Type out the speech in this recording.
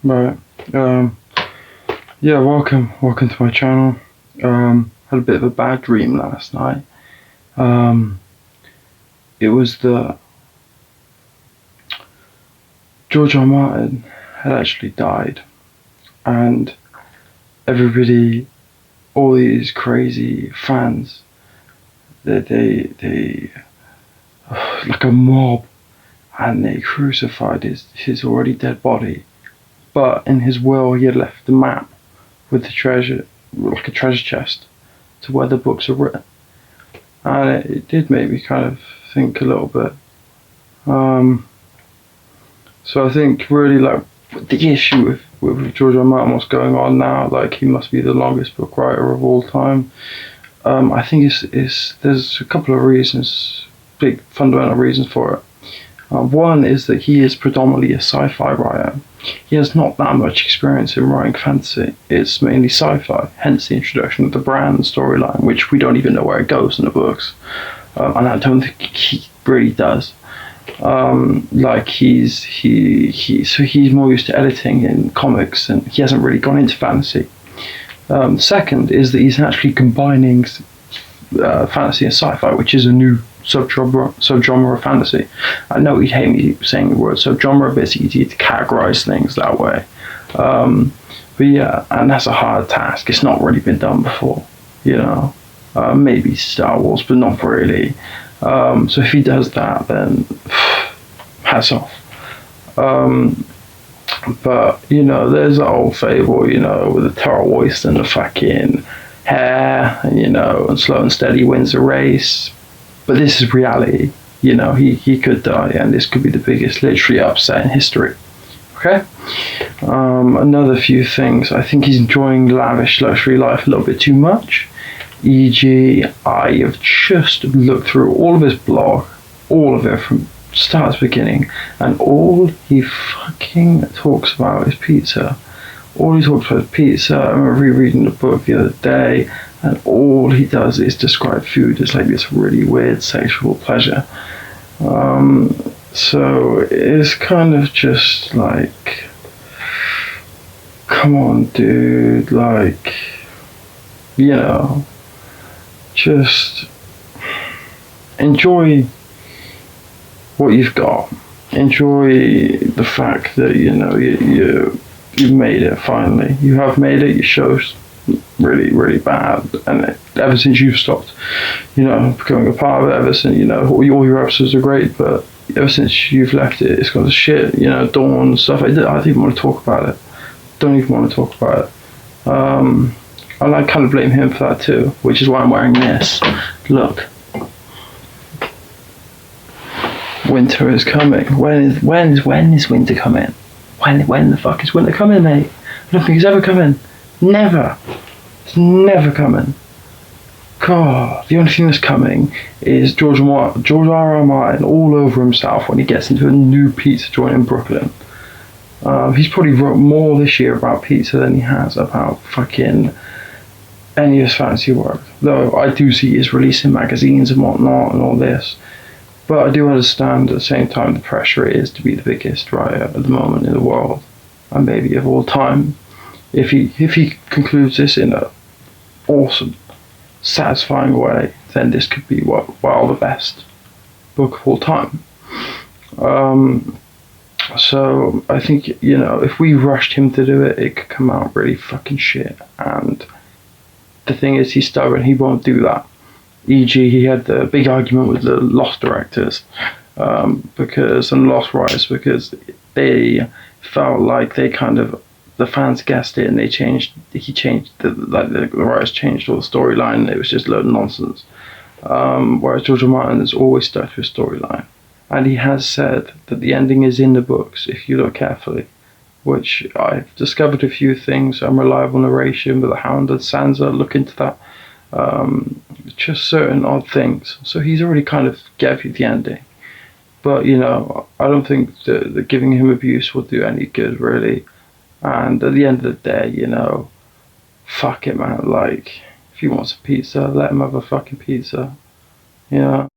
Right. Um, yeah, welcome to my channel. Had a bit of a bad dream last night. Um, it was that George R. R. Martin had actually died, and everybody, all these crazy fans, they like a mob, and they crucified his already dead body. But in his will, he had left the map with the treasure, like a treasure chest, to where the books are written. And it did make me kind of think a little bit. So I think really like the issue with George R. R. Martin, what's going on now, like he must be the longest book writer of all time. I think there's a couple of reasons, big fundamental reasons for it. One is that he is predominantly a sci-fi writer. He has not that much experience in writing fantasy. It's mainly sci-fi, hence the introduction of the brand storyline, which we don't even know where it goes in the books. And I don't think he really does. Like so he's more used to editing in comics, and he hasn't really gone into fantasy. Second is that he's actually combining fantasy and sci-fi, which is a new subgenre of fantasy. I know you'd hate me saying the word subgenre, but it's easy to categorize things that way. But yeah, and that's a hard task. It's not really been done before, you know. Maybe Star Wars, but not really. So if he does that, then hats off. But you know, there's that old fable, you know, with the terror waist and the fucking hair, and you know, and slow and steady wins the race. But this is reality. You know, he could die, and this could be the biggest literary upset in history. Okay. Another few things. I think he's enjoying lavish luxury life a little bit too much. E.g., I have just looked through all of his blog, all of it from start to beginning, and all he fucking talks about is pizza. All he talks about is pizza. I remember rereading the book the other day, and all he does is describe food as like this really weird sexual pleasure. So it's kind of just like, come on, dude, like, you know, just enjoy what you've got. Enjoy the fact that, you know, you've made it finally. You have made it. Your show's really, really bad, and ever since you've stopped, you know, becoming a part of it, ever since, you know, all your episodes are great, but ever since you've left it, it's gone to shit. You know, Dawn stuff. I don't even want to talk about it. Don't even want to talk about it. And I kind of blame him for that too, which is why I'm wearing this. Look. Winter is coming. When is winter coming? When the fuck is winter coming, mate? I don't think it's ever coming. Never. It's never coming. God, the only thing that's coming is George R. R. Martin all over himself when he gets into a new pizza joint in Brooklyn. He's probably wrote more this year about pizza than he has about fucking any of his fantasy work. Though I do see he's releasing magazines and whatnot and all this. But I do understand at the same time the pressure it is to be the biggest writer at the moment in the world, and maybe of all time. If he concludes this in an awesome, satisfying way, then this could be well the best book of all time. So I think, you know, if we rushed him to do it, it could come out really fucking shit. And the thing is, he's stubborn. He won't do that. E.g., he had the big argument with the Lost directors and Lost writers, because they felt like the fans guessed it, and the writers changed all the storyline, and it was just a load of nonsense. Whereas George R. Martin has always stuck to his storyline, and he has said that the ending is in the books if you look carefully, which I've discovered a few things. Unreliable narration with the Hound and Sansa, look into that. Just certain odd things. So he's already kind of gave you the ending. But, you know, I don't think that giving him abuse will do any good, really. And at the end of the day, you know, fuck it, man. Like, if he wants a pizza, let him have a fucking pizza. You know?